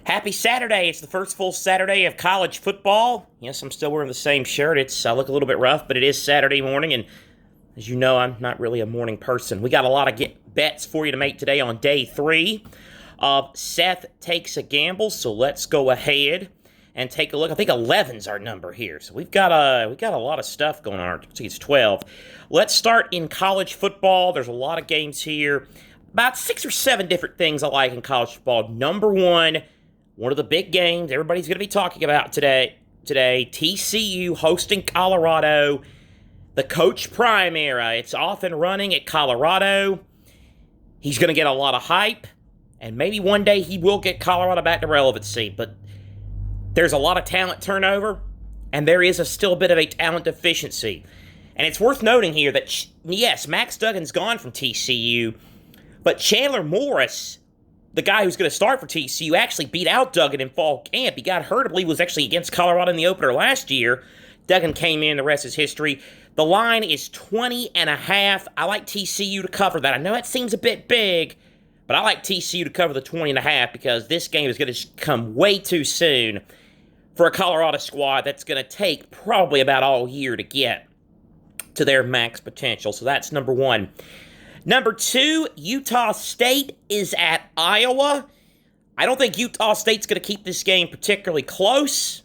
Happy Saturday. It's the first full Saturday of college football. Yes, I'm still wearing the same shirt. I look a little bit rough, but it is Saturday morning, and as you know, I'm not really a morning person. We got a lot of bets for you to make today on day 3 of Seth Takes a Gamble, so let's go ahead and take a look. I think 11's our number here, so we've got a lot of stuff going on. I think it's 12. Let's start in college football. There's a lot of games here. About 6 or 7 different things I like in college football. Number one of the big games everybody's going to be talking about today, TCU hosting Colorado, the Coach Prime era. It's off and running at Colorado. He's going to get a lot of hype, and maybe one day he will get Colorado back to relevancy, but there's a lot of talent turnover, and there is still a bit of a talent deficiency. And it's worth noting here that, yes, Max Duggan's gone from TCU, but Chandler Morris, the guy who's going to start for TCU, actually beat out Duggan in fall camp. He got hurt, I believe, was actually against Colorado in the opener last year. Duggan came in, the rest is history. The line is 20.5. I like TCU to cover that. I know that seems a bit big, but I like TCU to cover the 20.5 because this game is going to come way too soon for a Colorado squad that's going to take probably about all year to get to their max potential. So that's number one. Number 2, Utah State is at Iowa. I don't think Utah State's going to keep this game particularly close,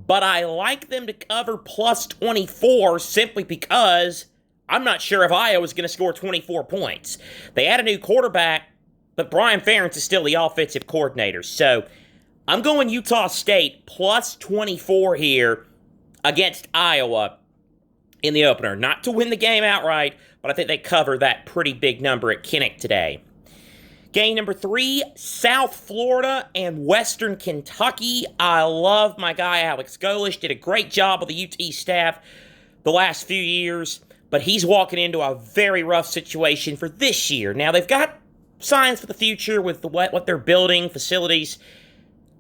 but I like them to cover plus 24 simply because I'm not sure if Iowa's going to score 24 points. They had a new quarterback, but Brian Ferentz is still the offensive coordinator. So I'm going Utah State plus 24 here against Iowa in the opener. Not to win the game outright, but I think they cover that pretty big number at Kinnick today. Game number 3, South Florida and Western Kentucky. I love my guy Alex Golish. Did a great job with the UT staff the last few years, but he's walking into a very rough situation for this year. Now, they've got signs for the future with what they're building, facilities,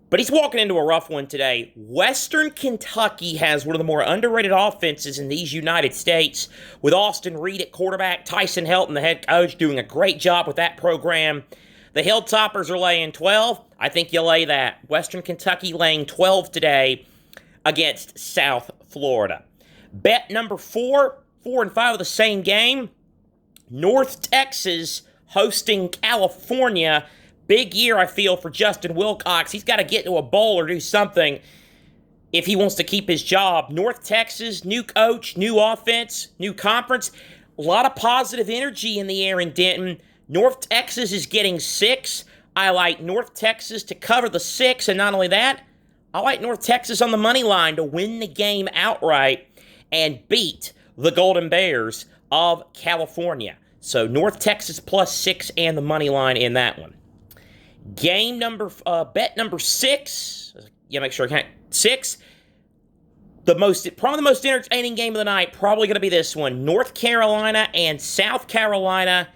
but he's walking into a rough one today. Western Kentucky has one of the more underrated offenses in these United States, with Austin Reed at quarterback, Tyson Helton, the head coach, doing a great job with that program. The Hilltoppers are laying 12. I think you lay that. Western Kentucky laying 12 today against South Florida. Bet number 4, 4 and 5 of the same game. North Texas hosting California. Big year, I feel, for Justin Wilcox. He's got to get to a bowl or do something if he wants to keep his job. North Texas, new coach, new offense, new conference. A lot of positive energy in the air in Denton. North Texas is getting 6. I like North Texas to cover the 6, and not only that, I like North Texas on the money line to win the game outright and beat the Golden Bears of California. So North Texas plus 6 and the money line in that one. Bet number 6. Yeah, make sure I count 6. Probably the most entertaining game of the night. Probably going to be this one. North Carolina and South Carolina.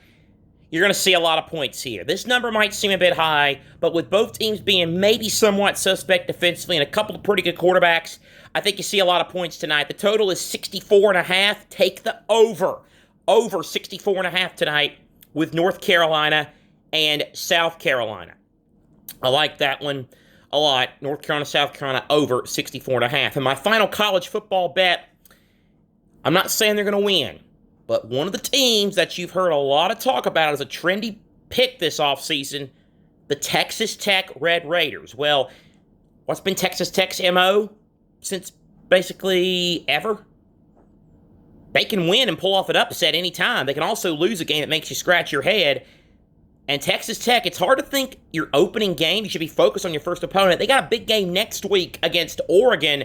You're going to see a lot of points here. This number might seem a bit high, but with both teams being maybe somewhat suspect defensively and a couple of pretty good quarterbacks, I think you see a lot of points tonight. The total is 64.5. Take the over. Over 64.5 tonight with North Carolina and South Carolina. I like that one a lot. North Carolina, South Carolina, over 64.5. And my final college football bet, I'm not saying they're going to win, but one of the teams that you've heard a lot of talk about as a trendy pick this offseason, the Texas Tech Red Raiders. Well, what's been Texas Tech's MO since basically ever? They can win and pull off an upset anytime. They can also lose a game that makes you scratch your head. And Texas Tech, it's hard to think your opening game, you should be focused on your first opponent. They got a big game next week against Oregon.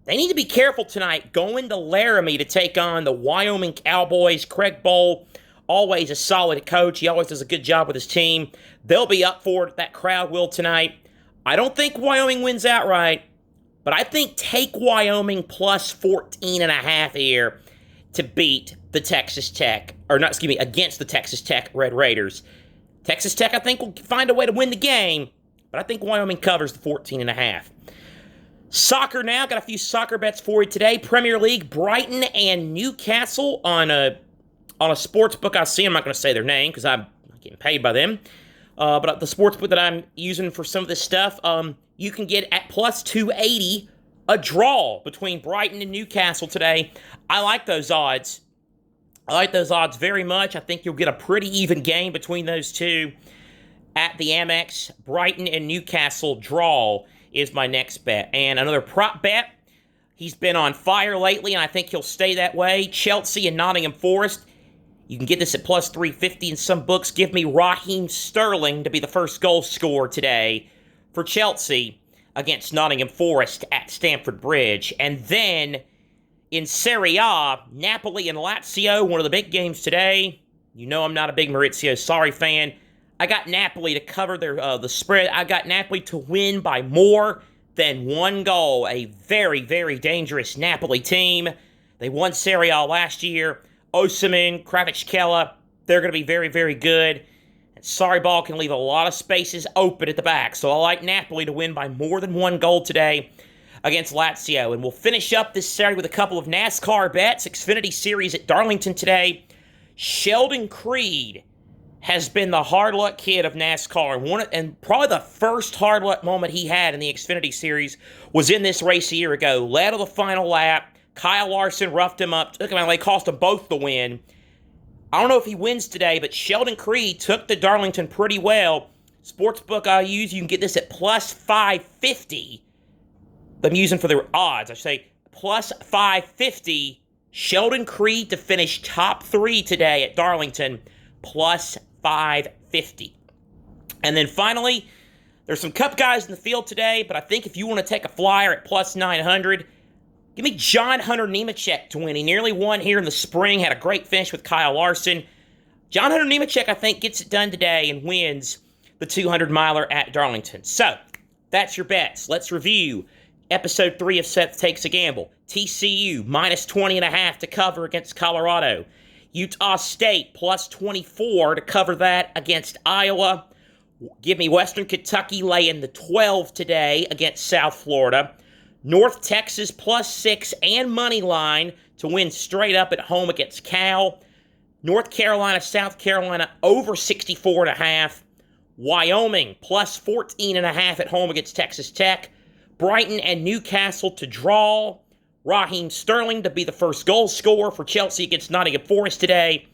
They need to be careful tonight going to Laramie to take on the Wyoming Cowboys. Craig Bowl, always a solid coach. He always does a good job with his team. They'll be up for it. That crowd will tonight. I don't think Wyoming wins outright, but I think take Wyoming plus 14.5 here to beat the Texas Tech, against the Texas Tech Red Raiders. Texas Tech, I think, will find a way to win the game, but I think Wyoming covers the 14.5. Soccer now. Got a few soccer bets for you today. Premier League, Brighton and Newcastle on a sports book I see. I'm not going to say their name because I'm not getting paid by them. But the sportsbook that I'm using for some of this stuff, you can get at plus 280 a draw between Brighton and Newcastle today. I like those odds. I like those odds very much. I think you'll get a pretty even game between those two at the Amex. Brighton and Newcastle draw is my next bet. And another prop bet. He's been on fire lately, and I think he'll stay that way. Chelsea and Nottingham Forest. You can get this at plus 350 in some books. Give me Raheem Sterling to be the first goal scorer today for Chelsea against Nottingham Forest at Stamford Bridge. And then in Serie A, Napoli and Lazio, one of the big games today. You know I'm not a big Maurizio Sarri fan. I got Napoli to cover the spread. I got Napoli to win by more than 1 goal. A very, very dangerous Napoli team. They won Serie A last year. Osimhen, Kvaratskhelia, they're going to be very, very good. And Sarri ball can leave a lot of spaces open at the back. So I like Napoli to win by more than 1 goal today against Lazio. And we'll finish up this Saturday with a couple of NASCAR bets. Xfinity Series at Darlington today. Sheldon Creed has been the hard luck kid of NASCAR. And probably the first hard luck moment he had in the Xfinity Series was in this race a year ago. Led on the final lap. Kyle Larson roughed him up. Took him out. They cost them both the win. I don't know if he wins today, but Sheldon Creed took the Darlington pretty well. Sportsbook I use, you can get this at plus 550. I'm using for the odds. I say plus 550. Sheldon Creed to finish top 3 today at Darlington. Plus 550. And then finally, there's some Cup guys in the field today, but I think if you want to take a flyer at plus 900, give me John Hunter Nemechek to win. He nearly won here in the spring, had a great finish with Kyle Larson. John Hunter Nemechek, I think, gets it done today and wins the 200-miler at Darlington. So, that's your bets. Let's review Episode 3 of Seth Takes a Gamble. TCU, minus 20.5 to cover against Colorado. Utah State, plus 24 to cover that against Iowa. Give me Western Kentucky laying the 12 today against South Florida. North Texas, plus 6 and money line to win straight up at home against Cal. North Carolina, South Carolina, over 64.5. Wyoming, plus 14.5 at home against Texas Tech. Brighton and Newcastle to draw. Raheem Sterling to be the first goal scorer for Chelsea against Nottingham Forest today.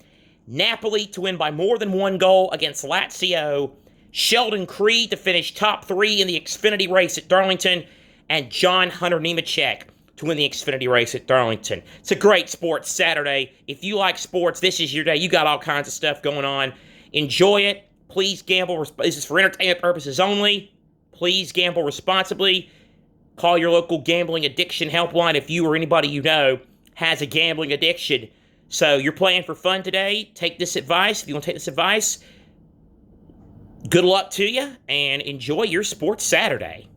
Napoli to win by more than 1 goal against Lazio. Sheldon Creed to finish top 3 in the Xfinity race at Darlington. And John Hunter Nemechek to win the Xfinity race at Darlington. It's a great sports Saturday. If you like sports, this is your day. You got all kinds of stuff going on. Enjoy it. Please gamble. This is for entertainment purposes only. Please gamble responsibly. Call your local gambling addiction helpline if you or anybody you know has a gambling addiction. So you're playing for fun today. Take this advice. If you want to take this advice, good luck to you and enjoy your sports Saturday.